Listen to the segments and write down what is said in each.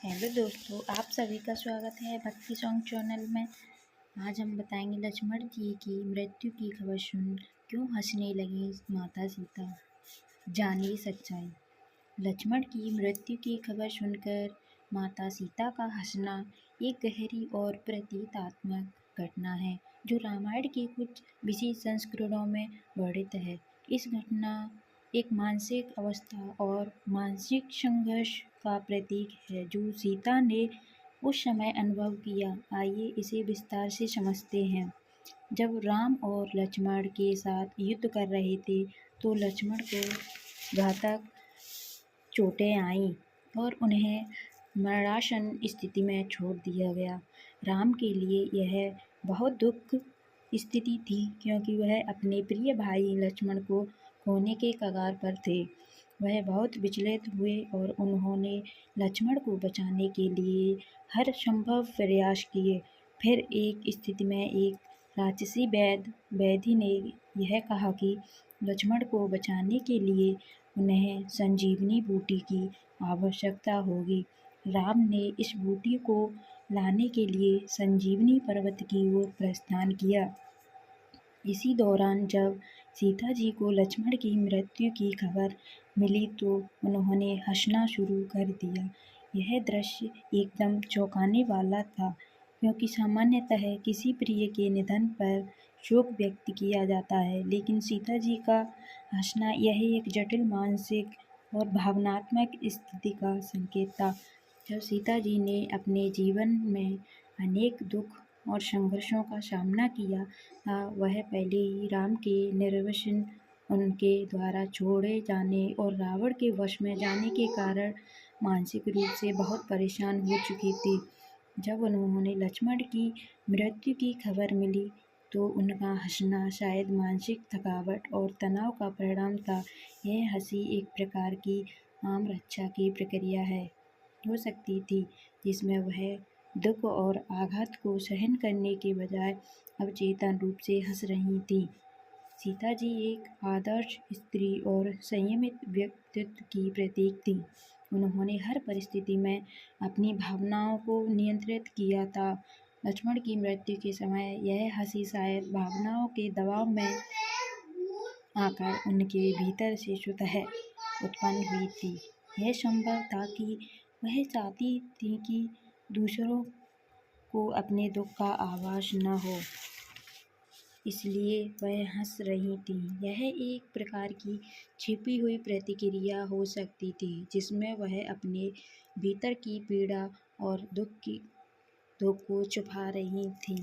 Hello दोस्तों, आप सभी का स्वागत है भक्ति सॉन्ग चैनल में। आज हम बताएंगे लक्ष्मण जी की मृत्यु की खबर सुन क्यों हंसने लगी माता सीता। जानिए सच्चाई। लक्ष्मण की मृत्यु की खबर सुनकर माता सीता का हंसना एक गहरी और प्रतीकात्मक घटना है जो रामायण के कुछ विशेष संस्करणों में वर्णित है। इस घटना एक मानसिक अवस्था और मानसिक संघर्ष का प्रतीक है जो सीता ने उस समय अनुभव किया। आइए इसे विस्तार से समझते हैं। जब राम और लक्ष्मण के साथ युद्ध कर रहे थे तो लक्ष्मण को घातक चोटें आईं और उन्हें मरणासन्न स्थिति में छोड़ दिया गया। राम के लिए यह बहुत दुख स्थिति थी क्योंकि वह अपने प्रिय भाई लक्ष्मण को खोने के कगार पर थे। वह बहुत विचलित हुए और उन्होंने लक्ष्मण को बचाने के लिए हर संभव प्रयास किए। फिर एक स्थिति में एक राक्षसी वैद्य ने यह कहा कि लक्ष्मण को बचाने के लिए उन्हें संजीवनी बूटी की आवश्यकता होगी। राम ने इस बूटी को लाने के लिए संजीवनी पर्वत की ओर प्रस्थान किया। इसी दौरान जब सीता जी को लक्ष्मण की मृत्यु की खबर मिली तो उन्होंने हंसना शुरू कर दिया। यह दृश्य एकदम चौंकाने वाला था क्योंकि सामान्यतः किसी प्रिय के निधन पर शोक व्यक्त किया जाता है, लेकिन सीता जी का हंसना यह एक जटिल मानसिक और भावनात्मक स्थिति का संकेत था। जब सीता जी ने अपने जीवन में अनेक दुख और संघर्षों का सामना किया था, वह पहले ही राम के निर्वसन, उनके द्वारा छोड़े जाने और रावण के वश में जाने के कारण मानसिक रूप से बहुत परेशान हो चुकी थी। जब उन्होंने लक्ष्मण की मृत्यु की खबर मिली तो उनका हंसना शायद मानसिक थकावट और तनाव का परिणाम था। यह हंसी एक प्रकार की आम रक्षा की प्रक्रिया हो सकती थी जिसमें वह दुख और आघात को सहन करने के बजाय अवचेतन रूप से हंस रही थीं। सीता जी एक आदर्श स्त्री और संयमित व्यक्तित्व की प्रतीक थीं। उन्होंने हर परिस्थिति में अपनी भावनाओं को नियंत्रित किया था। लक्ष्मण की मृत्यु के समय यह हंसी शायद भावनाओं के दबाव में आकर उनके भीतर से स्वतः उत्पन्न हुई थी। यह संभव था कि वह चाहती थी कि दूसरों को अपने दुख का आभास न हो, इसलिए वह हंस रही थी। यह एक प्रकार की छिपी हुई प्रतिक्रिया हो सकती थी जिसमें वह अपने भीतर की पीड़ा और दुख को छुपा रही थी।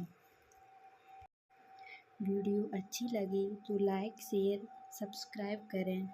वीडियो अच्छी लगी तो लाइक, शेयर, सब्सक्राइब करें।